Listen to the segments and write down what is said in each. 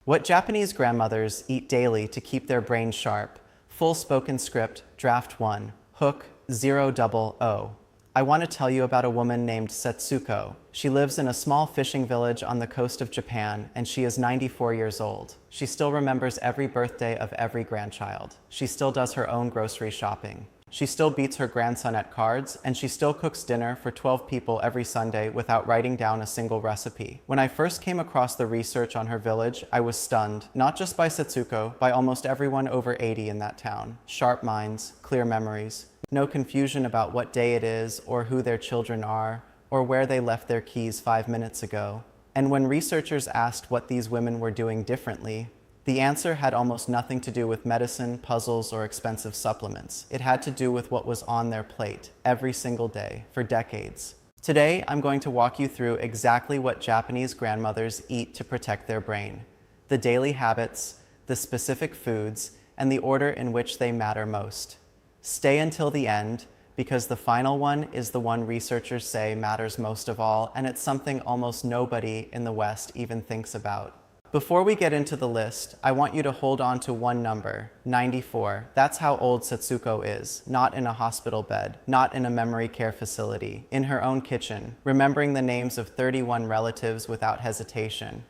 What Japanese grandmothers eat daily to keep their brains sharp. Full spoken script, Draft 1, Hook 000. I want to tell you about a woman named Setsuko. She lives in a small fishing village on the coast of Japan, and she is 94 years old. She still remembers every birthday of every grandchild. She still does her own grocery shopping. She still beats her grandson at cards, and she still cooks dinner for 12 people every Sunday without writing down a single recipe. When I first came across the research on her village, I was stunned, not just by Setsuko, by almost everyone over 80 in that town. Sharp minds, clear memories, no confusion about what day it is, or who their children are, or where they left their keys 5 minutes ago. And when researchers asked what these women were doing differently, the answer had almost nothing to do with medicine, puzzles, or expensive supplements. It had to do with what was on their plate every single day for decades. Today, I'm going to walk you through exactly what Japanese grandmothers eat to protect their brain, the daily habits, the specific foods, and the order in which they matter most. Stay until the end, because the final one is the one researchers say matters most of all, and it's something almost nobody in the West even thinks about. Before we get into the list, I want you to hold on to one number, 94. That's how old Setsuko is, not in a hospital bed, not in a memory care facility, in her own kitchen, remembering the names of 31 relatives without hesitation.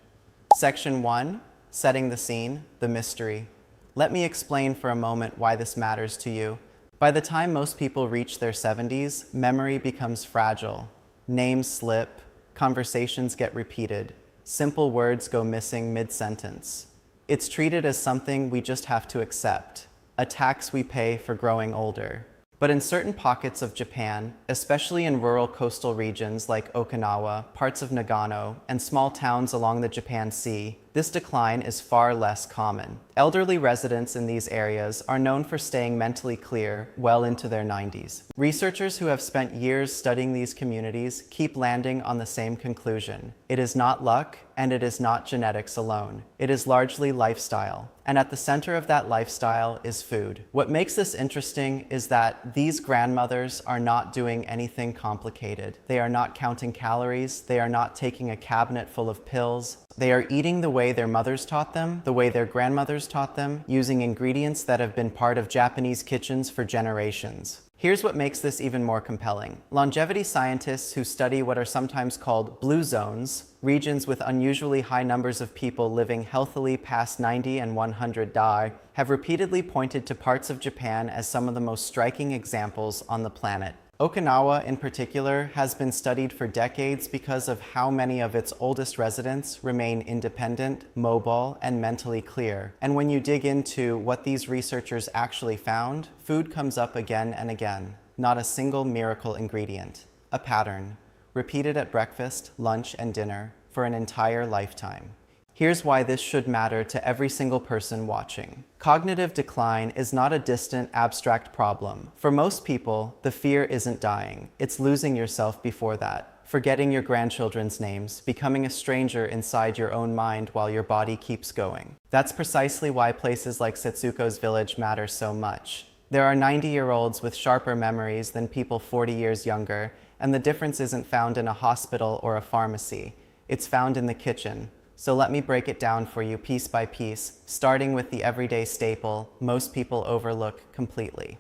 Section 1, setting the scene, the mystery. Let me explain for a moment why this matters to you. By the time most people reach their 70s, memory becomes fragile. Names slip, conversations get repeated. Simple words go missing mid-sentence. It's treated as something we just have to accept, a tax we pay for growing older. But in certain pockets of Japan, especially in rural coastal regions like Okinawa, parts of Nagano, and small towns along the Japan Sea, this decline is far less common. Elderly residents in these areas are known for staying mentally clear well into their 90s. Researchers who have spent years studying these communities keep landing on the same conclusion. It is not luck, and it is not genetics alone. It is largely lifestyle. And at the center of that lifestyle is food. What makes this interesting is that these grandmothers are not doing anything complicated. They are not counting calories. They are not taking a cabinet full of pills. They are eating the way their mothers taught them, the way their grandmothers taught them, using ingredients that have been part of Japanese kitchens for generations. Here's what makes this even more compelling. Longevity scientists who study what are sometimes called blue zones, regions with unusually high numbers of people living healthily past 90 and 100 die, have repeatedly pointed to parts of Japan as some of the most striking examples on the planet. Okinawa, in particular, has been studied for decades because of how many of its oldest residents remain independent, mobile, and mentally clear. And when you dig into what these researchers actually found, food comes up again and again. Not a single miracle ingredient. A pattern, repeated at breakfast, lunch, and dinner for an entire lifetime. Here's why this should matter to every single person watching. Cognitive decline is not a distant, abstract problem. For most people, the fear isn't dying. It's losing yourself before that. Forgetting your grandchildren's names, becoming a stranger inside your own mind while your body keeps going. That's precisely why places like Setsuko's village matter so much. There are 90-year-olds with sharper memories than people 40 years younger, and the difference isn't found in a hospital or a pharmacy. It's found in the kitchen. So let me break it down for you piece by piece, starting with the everyday staple most people overlook completely.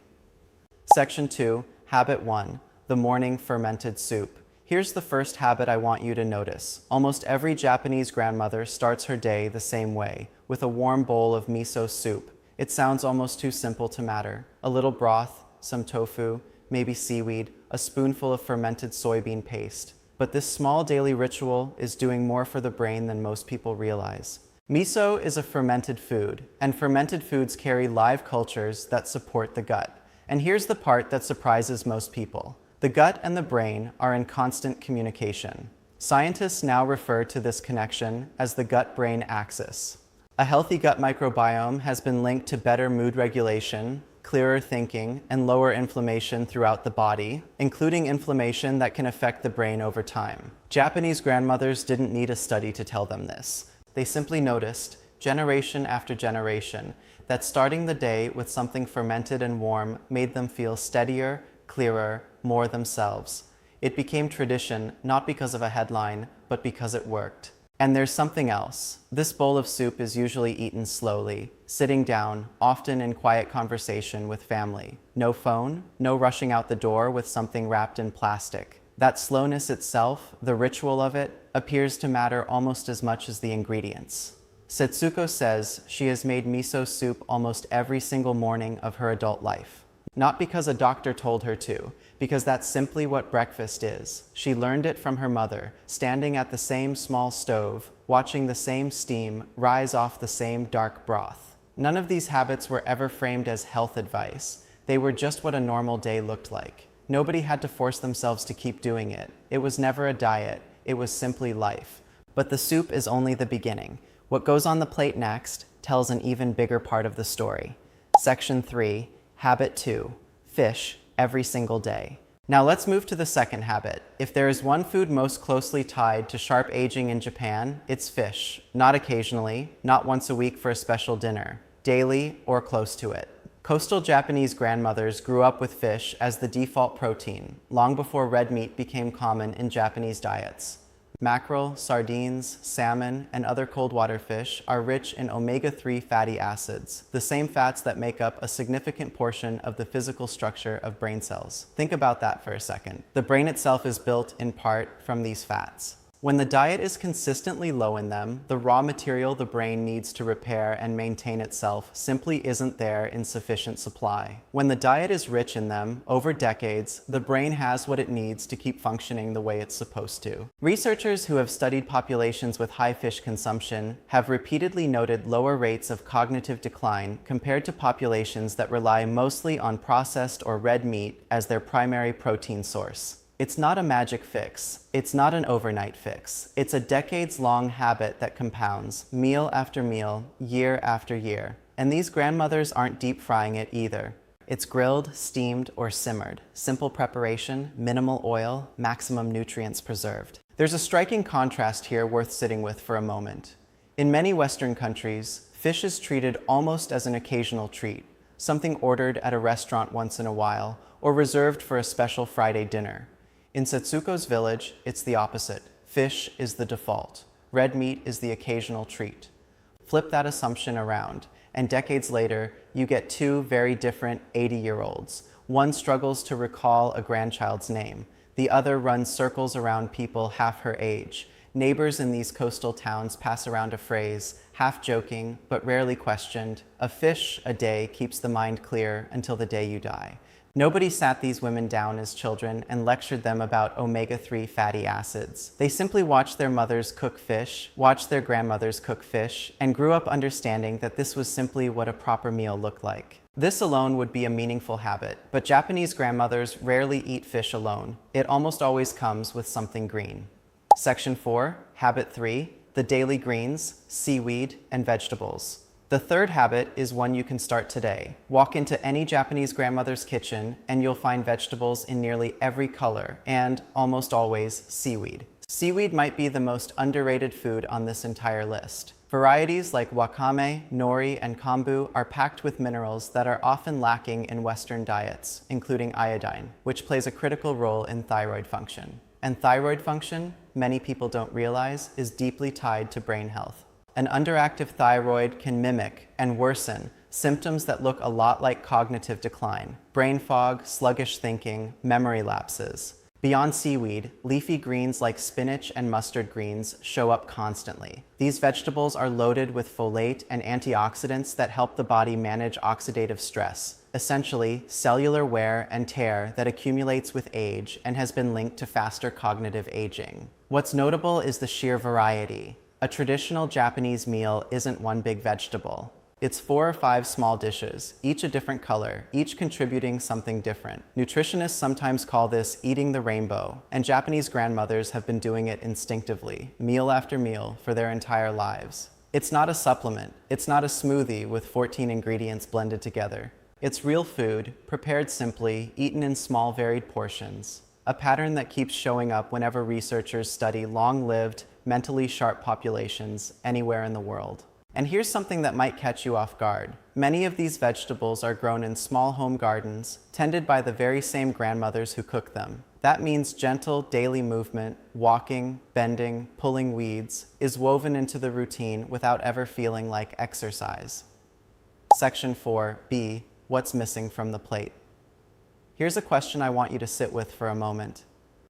Section 2, Habit 1, the morning fermented soup. Here's the first habit I want you to notice. Almost every Japanese grandmother starts her day the same way, with a warm bowl of miso soup. It sounds almost too simple to matter. A little broth, some tofu, maybe seaweed, a spoonful of fermented soybean paste. But this small daily ritual is doing more for the brain than most people realize. Miso is a fermented food, and fermented foods carry live cultures that support the gut. And here's the part that surprises most people. The gut and the brain are in constant communication. Scientists now refer to this connection as the gut-brain axis. A healthy gut microbiome has been linked to better mood regulation, clearer thinking, and lower inflammation throughout the body, including inflammation that can affect the brain over time. Japanese grandmothers didn't need a study to tell them this. They simply noticed, generation after generation, that starting the day with something fermented and warm made them feel steadier, clearer, more themselves. It became tradition, not because of a headline, but because it worked. And there's something else. This bowl of soup is usually eaten slowly, sitting down, often in quiet conversation with family. No phone, no rushing out the door with something wrapped in plastic. That slowness itself, the ritual of it, appears to matter almost as much as the ingredients. Setsuko says she has made miso soup almost every single morning of her adult life. Not because a doctor told her to, because that's simply what breakfast is. She learned it from her mother, standing at the same small stove, watching the same steam rise off the same dark broth. None of these habits were ever framed as health advice. They were just what a normal day looked like. Nobody had to force themselves to keep doing it. It was never a diet. It was simply life. But the soup is only the beginning. What goes on the plate next tells an even bigger part of the story. Section 3, Habit 2, Fish every single day. Now let's move to the second habit. If there is one food most closely tied to sharp aging in Japan, it's fish. Not occasionally, not once a week for a special dinner, daily or close to it. Coastal Japanese grandmothers grew up with fish as the default protein, long before red meat became common in Japanese diets. Mackerel, sardines, salmon, and other cold water fish are rich in omega-3 fatty acids, the same fats that make up a significant portion of the physical structure of brain cells. Think about that for a second. The brain itself is built in part from these fats. When the diet is consistently low in them, the raw material the brain needs to repair and maintain itself simply isn't there in sufficient supply. When the diet is rich in them, over decades, the brain has what it needs to keep functioning the way it's supposed to. Researchers who have studied populations with high fish consumption have repeatedly noted lower rates of cognitive decline compared to populations that rely mostly on processed or red meat as their primary protein source. It's not a magic fix. It's not an overnight fix. It's a decades-long habit that compounds, meal after meal, year after year. And these grandmothers aren't deep frying it either. It's grilled, steamed, or simmered. Simple preparation, minimal oil, maximum nutrients preserved. There's a striking contrast here worth sitting with for a moment. In many Western countries, fish is treated almost as an occasional treat, something ordered at a restaurant once in a while, or reserved for a special Friday dinner. In Setsuko's village, it's the opposite. Fish is the default. Red meat is the occasional treat. Flip that assumption around, and decades later, you get two very different 80-year-olds. One struggles to recall a grandchild's name. The other runs circles around people half her age. Neighbors in these coastal towns pass around a phrase, half joking, but rarely questioned, "A fish a day keeps the mind clear until the day you die." Nobody sat these women down as children and lectured them about omega-3 fatty acids. They simply watched their mothers cook fish, watched their grandmothers cook fish, and grew up understanding that this was simply what a proper meal looked like. This alone would be a meaningful habit, but Japanese grandmothers rarely eat fish alone. It almost always comes with something green. Section 4, Habit 3, the daily greens, seaweed, and vegetables. The third habit is one you can start today. Walk into any Japanese grandmother's kitchen and you'll find vegetables in nearly every color and, almost always, seaweed. Seaweed might be the most underrated food on this entire list. Varieties like wakame, nori, and kombu are packed with minerals that are often lacking in Western diets, including iodine, which plays a critical role in thyroid function. And thyroid function, many people don't realize, is deeply tied to brain health. An underactive thyroid can mimic and worsen symptoms that look a lot like cognitive decline: brain fog, sluggish thinking, memory lapses. Beyond seaweed, leafy greens like spinach and mustard greens show up constantly. These vegetables are loaded with folate and antioxidants that help the body manage oxidative stress, essentially cellular wear and tear that accumulates with age and has been linked to faster cognitive aging. What's notable is the sheer variety. A traditional Japanese meal isn't one big vegetable. It's 4 or 5 small dishes, each a different color, each contributing something different. Nutritionists sometimes call this eating the rainbow, and Japanese grandmothers have been doing it instinctively, meal after meal, for their entire lives. It's not a supplement. It's not a smoothie with 14 ingredients blended together. It's real food, prepared simply, eaten in small varied portions. A pattern that keeps showing up whenever researchers study long-lived, mentally sharp populations anywhere in the world. And here's something that might catch you off guard. Many of these vegetables are grown in small home gardens, tended by the very same grandmothers who cook them. That means gentle daily movement, walking, bending, pulling weeds, is woven into the routine without ever feeling like exercise. Section 4B, what's missing from the plate? Here's a question I want you to sit with for a moment.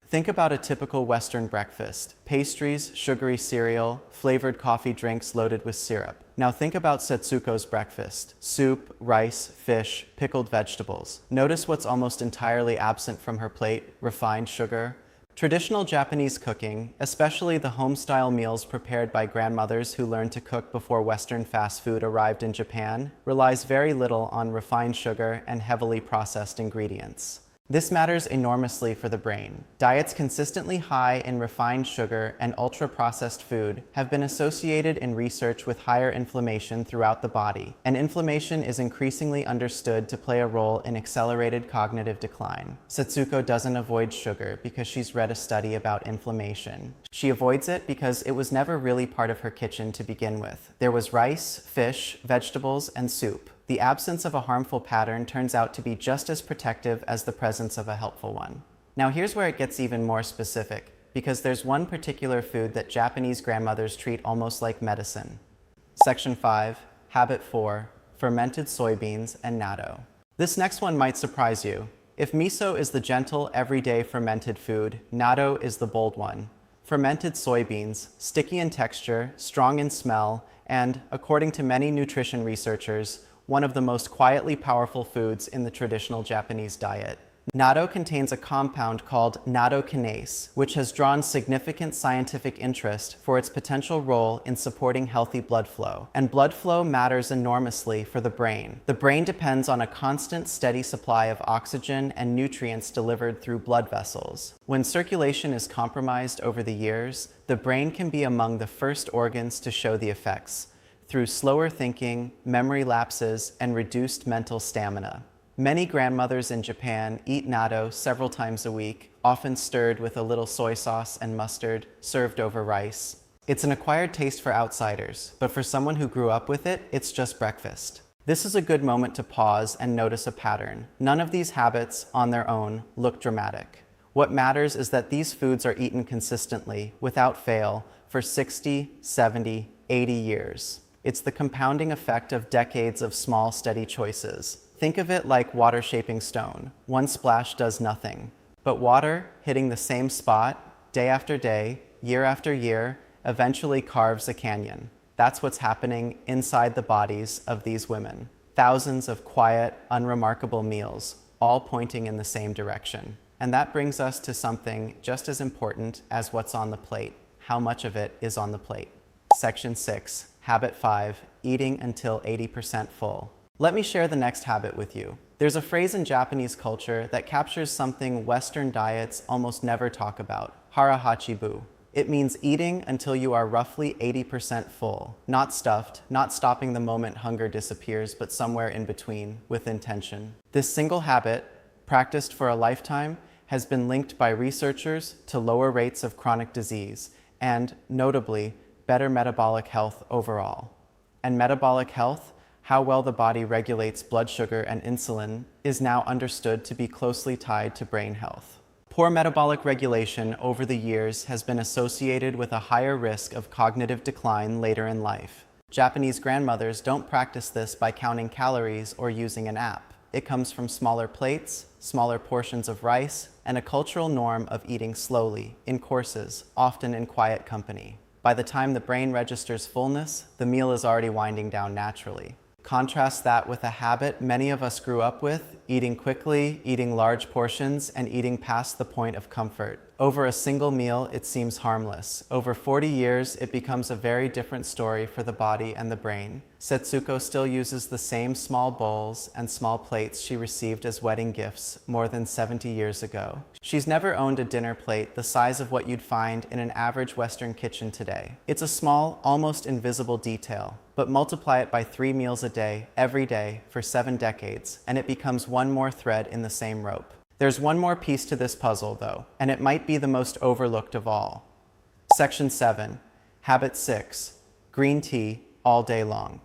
Think about a typical Western breakfast: pastries, sugary cereal, flavored coffee drinks loaded with syrup. Now think about Setsuko's breakfast: soup, rice, fish, pickled vegetables. Notice what's almost entirely absent from her plate: refined sugar. Traditional Japanese cooking, especially the home-style meals prepared by grandmothers who learned to cook before Western fast food arrived in Japan, relies very little on refined sugar and heavily processed ingredients. This matters enormously for the brain. Diets consistently high in refined sugar and ultra-processed food have been associated in research with higher inflammation throughout the body, and inflammation is increasingly understood to play a role in accelerated cognitive decline. Setsuko doesn't avoid sugar because she's read a study about inflammation. She avoids it because it was never really part of her kitchen to begin with. There was rice, fish, vegetables, and soup. The absence of a harmful pattern turns out to be just as protective as the presence of a helpful one. Now here's where it gets even more specific, because there's one particular food that Japanese grandmothers treat almost like medicine. Section 5, Habit 4, fermented soybeans and natto. This next one might surprise you. If miso is the gentle, everyday fermented food, natto is the bold one. Fermented soybeans, sticky in texture, strong in smell, and, according to many nutrition researchers, one of the most quietly powerful foods in the traditional Japanese diet. Natto contains a compound called nattokinase, which has drawn significant scientific interest for its potential role in supporting healthy blood flow. And blood flow matters enormously for the brain. The brain depends on a constant, steady supply of oxygen and nutrients delivered through blood vessels. When circulation is compromised over the years, the brain can be among the first organs to show the effects, through slower thinking, memory lapses, and reduced mental stamina. Many grandmothers in Japan eat natto several times a week, often stirred with a little soy sauce and mustard, served over rice. It's an acquired taste for outsiders, but for someone who grew up with it, it's just breakfast. This is a good moment to pause and notice a pattern. None of these habits, on their own, look dramatic. What matters is that these foods are eaten consistently, without fail, for 60, 70, 80 years. It's the compounding effect of decades of small, steady choices. Think of it like water shaping stone. One splash does nothing. But water, hitting the same spot, day after day, year after year, eventually carves a canyon. That's what's happening inside the bodies of these women. Thousands of quiet, unremarkable meals, all pointing in the same direction. And that brings us to something just as important as what's on the plate. How much of it is on the plate? Section 6. Habit 5, eating until 80% full. Let me share the next habit with you. There's a phrase in Japanese culture that captures something Western diets almost never talk about: harahachibu. It means eating until you are roughly 80% full, not stuffed, not stopping the moment hunger disappears, but somewhere in between, with intention. This single habit, practiced for a lifetime, has been linked by researchers to lower rates of chronic disease and, notably, better metabolic health overall. And metabolic health, how well the body regulates blood sugar and insulin, is now understood to be closely tied to brain health. Poor metabolic regulation over the years has been associated with a higher risk of cognitive decline later in life. Japanese grandmothers don't practice this by counting calories or using an app. It comes from smaller plates, smaller portions of rice, and a cultural norm of eating slowly, in courses, often in quiet company. By the time the brain registers fullness, the meal is already winding down naturally. Contrast that with a habit many of us grew up with: eating quickly, eating large portions, and eating past the point of comfort. Over a single meal, it seems harmless. Over 40 years, it becomes a very different story for the body and the brain. Setsuko still uses the same small bowls and small plates she received as wedding gifts more than 70 years ago. She's never owned a dinner plate the size of what you'd find in an average Western kitchen today. It's a small, almost invisible detail, but multiply it by 3 meals a day, every day, for 7 decades, and it becomes one more thread in the same rope. There's one more piece to this puzzle, though, and it might be the most overlooked of all. Section 7, Habit 6, green tea all day long.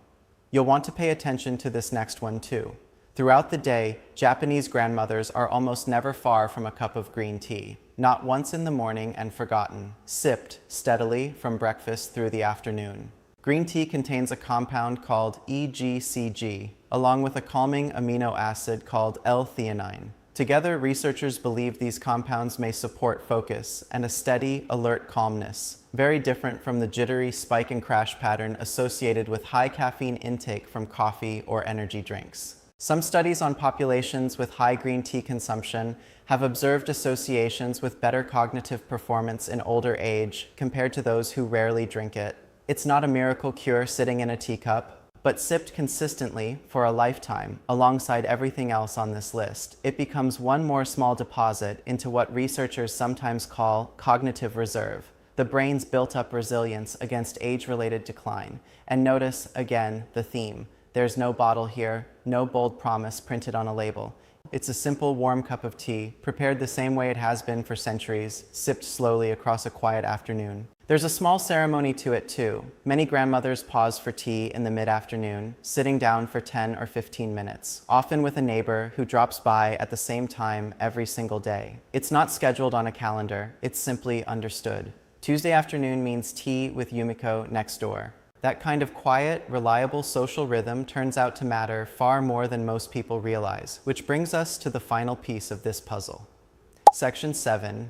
You'll want to pay attention to this next one too. Throughout the day, Japanese grandmothers are almost never far from a cup of green tea. Not once in the morning and forgotten, sipped steadily from breakfast through the afternoon. Green tea contains a compound called EGCG, along with a calming amino acid called L-theanine. Together, researchers believe these compounds may support focus and a steady, alert calmness, very different from the jittery spike and crash pattern associated with high caffeine intake from coffee or energy drinks. Some studies on populations with high green tea consumption have observed associations with better cognitive performance in older age compared to those who rarely drink it. It's not a miracle cure sitting in a teacup, but sipped consistently for a lifetime alongside everything else on this list, it becomes one more small deposit into what researchers sometimes call cognitive reserve, the brain's built-up resilience against age-related decline. And notice, again, the theme. There's no bottle here, no bold promise printed on a label. It's a simple, warm cup of tea, prepared the same way it has been for centuries, sipped slowly across a quiet afternoon. There's a small ceremony to it too. Many grandmothers pause for tea in the mid-afternoon, sitting down for 10 or 15 minutes, often with a neighbor who drops by at the same time every single day. It's not scheduled on a calendar, it's simply understood. Tuesday afternoon means tea with Yumiko next door. That kind of quiet, reliable social rhythm turns out to matter far more than most people realize, which brings us to the final piece of this puzzle. Section 7,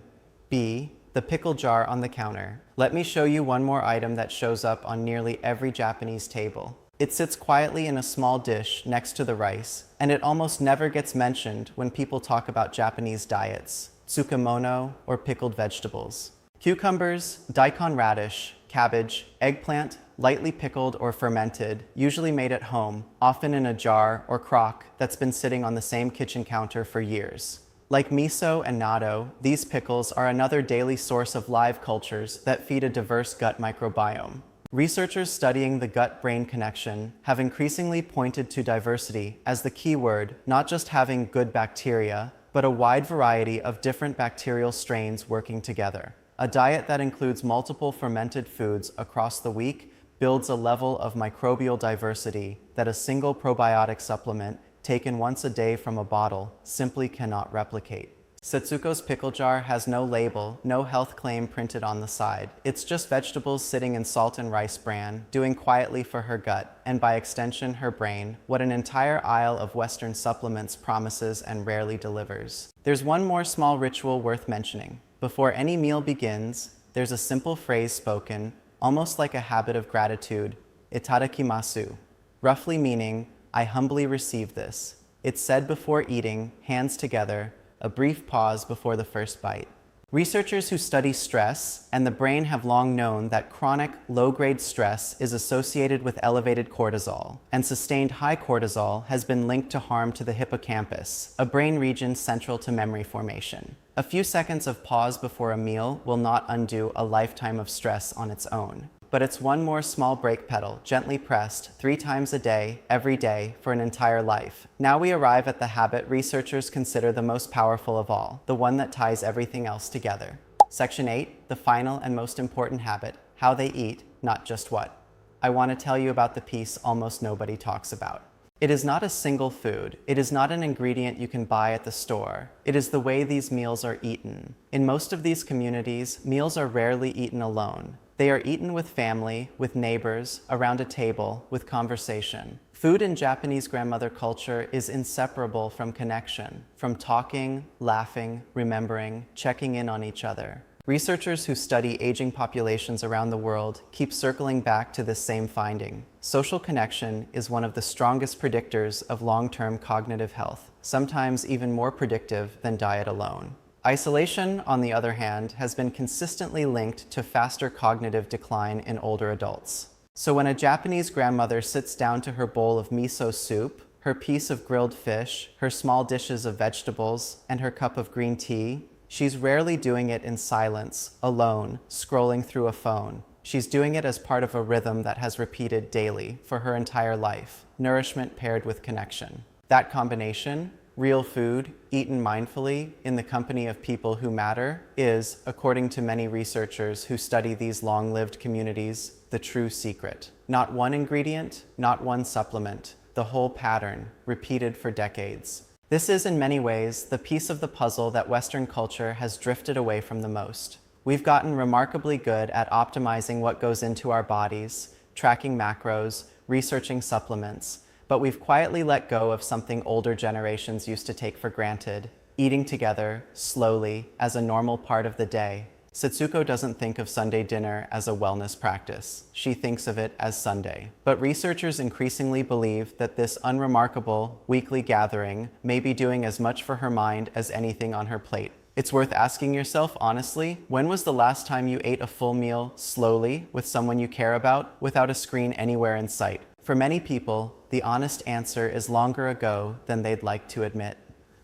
B, the pickle jar on the counter. Let me show you one more item that shows up on nearly every Japanese table. It sits quietly in a small dish next to the rice, and it almost never gets mentioned when people talk about Japanese diets, tsukemono, or pickled vegetables. Cucumbers, daikon radish, cabbage, eggplant, lightly pickled or fermented, usually made at home, often in a jar or crock that's been sitting on the same kitchen counter for years. Like miso and natto, these pickles are another daily source of live cultures that feed a diverse gut microbiome. Researchers studying the gut-brain connection have increasingly pointed to diversity as the key word, not just having good bacteria, but a wide variety of different bacterial strains working together. A diet that includes multiple fermented foods across the week builds a level of microbial diversity that a single probiotic supplement taken once a day from a bottle simply cannot replicate. Setsuko's pickle jar has no label, no health claim printed on the side. It's just vegetables sitting in salt and rice bran, doing quietly for her gut, and by extension her brain, what an entire aisle of Western supplements promises and rarely delivers. There's one more small ritual worth mentioning. Before any meal begins, there's a simple phrase spoken, almost like a habit of gratitude, itadakimasu, roughly meaning, I humbly receive this. It's said before eating, hands together, a brief pause before the first bite. Researchers who study stress and the brain have long known that chronic, low-grade stress is associated with elevated cortisol, and sustained high cortisol has been linked to harm to the hippocampus, a brain region central to memory formation. A few seconds of pause before a meal will not undo a lifetime of stress on its own. But it's one more small brake pedal, gently pressed 3 times a day, every day, for an entire life. Now we arrive at the habit researchers consider the most powerful of all, the one that ties everything else together. Section 8, the final and most important habit, how they eat, not just what. I want to tell you about the piece almost nobody talks about. It is not a single food. It is not an ingredient you can buy at the store. It is the way these meals are eaten. In most of these communities, meals are rarely eaten alone. They are eaten with family, with neighbors, around a table, with conversation. Food in Japanese grandmother culture is inseparable from connection, from talking, laughing, remembering, checking in on each other. Researchers who study aging populations around the world keep circling back to this same finding. Social connection is one of the strongest predictors of long-term cognitive health, sometimes even more predictive than diet alone. Isolation, on the other hand, has been consistently linked to faster cognitive decline in older adults. So when a Japanese grandmother sits down to her bowl of miso soup, her piece of grilled fish, her small dishes of vegetables, and her cup of green tea, she's rarely doing it in silence, alone, scrolling through a phone. She's doing it as part of a rhythm that has repeated daily for her entire life, nourishment paired with connection. That combination, real food, eaten mindfully, in the company of people who matter, is, according to many researchers who study these long-lived communities, the true secret. Not one ingredient, not one supplement, the whole pattern, repeated for decades. This is, in many ways, the piece of the puzzle that Western culture has drifted away from the most. We've gotten remarkably good at optimizing what goes into our bodies, tracking macros, researching supplements, but we've quietly let go of something older generations used to take for granted: eating together, slowly, as a normal part of the day. Setsuko doesn't think of Sunday dinner as a wellness practice. She thinks of it as Sunday. But researchers increasingly believe that this unremarkable weekly gathering may be doing as much for her mind as anything on her plate. It's worth asking yourself honestly, when was the last time you ate a full meal slowly with someone you care about without a screen anywhere in sight? For many people, the honest answer is longer ago than they'd like to admit.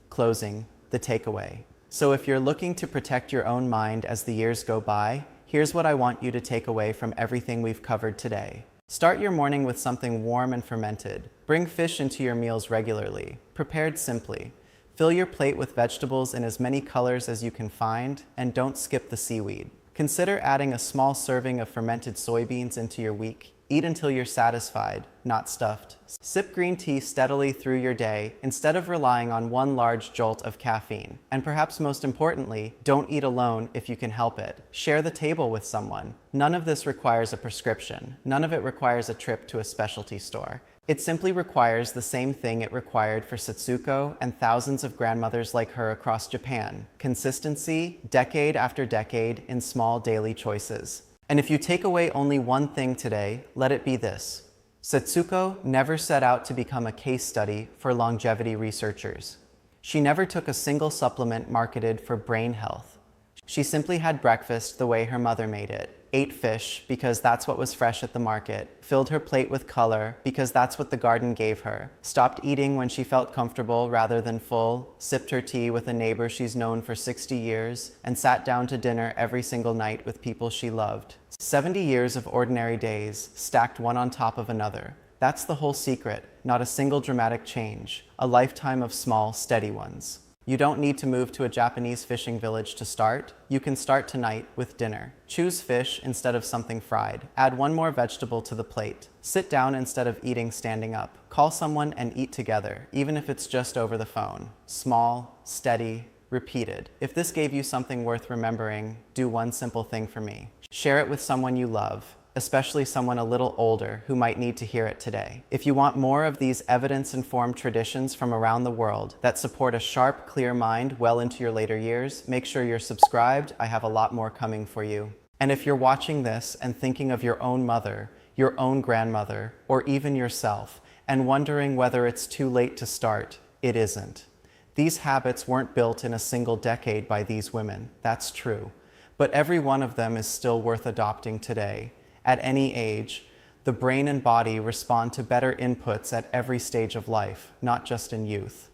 Closing, the takeaway. So if you're looking to protect your own mind as the years go by, here's what I want you to take away from everything we've covered today. Start your morning with something warm and fermented. Bring fish into your meals regularly, prepared simply. Fill your plate with vegetables in as many colors as you can find, and don't skip the seaweed. Consider adding a small serving of fermented soybeans into your week. Eat until you're satisfied, not stuffed. Sip green tea steadily through your day instead of relying on one large jolt of caffeine. And perhaps most importantly, don't eat alone if you can help it. Share the table with someone. None of this requires a prescription. None of it requires a trip to a specialty store. It simply requires the same thing it required for Setsuko and thousands of grandmothers like her across Japan: consistency, decade after decade, in small daily choices. And if you take away only one thing today, let it be this: Setsuko never set out to become a case study for longevity researchers. She never took a single supplement marketed for brain health. She simply had breakfast the way her mother made it, ate fish because that's what was fresh at the market, filled her plate with color because that's what the garden gave her, stopped eating when she felt comfortable rather than full, sipped her tea with a neighbor she's known for 60 years, and sat down to dinner every single night with people she loved. 70 years of ordinary days, stacked one on top of another. That's the whole secret, not a single dramatic change, a lifetime of small, steady ones. You don't need to move to a Japanese fishing village to start. You can start tonight with dinner. Choose fish instead of something fried. Add one more vegetable to the plate. Sit down instead of eating standing up. Call someone and eat together, even if it's just over the phone. Small, steady, repeated. If this gave you something worth remembering, do one simple thing for me. Share it with someone you love, especially someone a little older who might need to hear it today. If you want more of these evidence-informed traditions from around the world that support a sharp, clear mind well into your later years, make sure you're subscribed. I have a lot more coming for you. And if you're watching this and thinking of your own mother, your own grandmother, or even yourself, and wondering whether it's too late to start, it isn't. These habits weren't built in a single decade by these women, that's true. But every one of them is still worth adopting today. At any age, the brain and body respond to better inputs at every stage of life, not just in youth.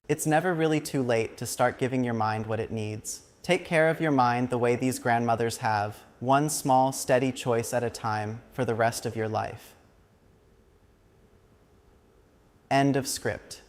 It's never really too late to start giving your mind what it needs. Take care of your mind the way these grandmothers have, one small, steady choice at a time for the rest of your life. End of script.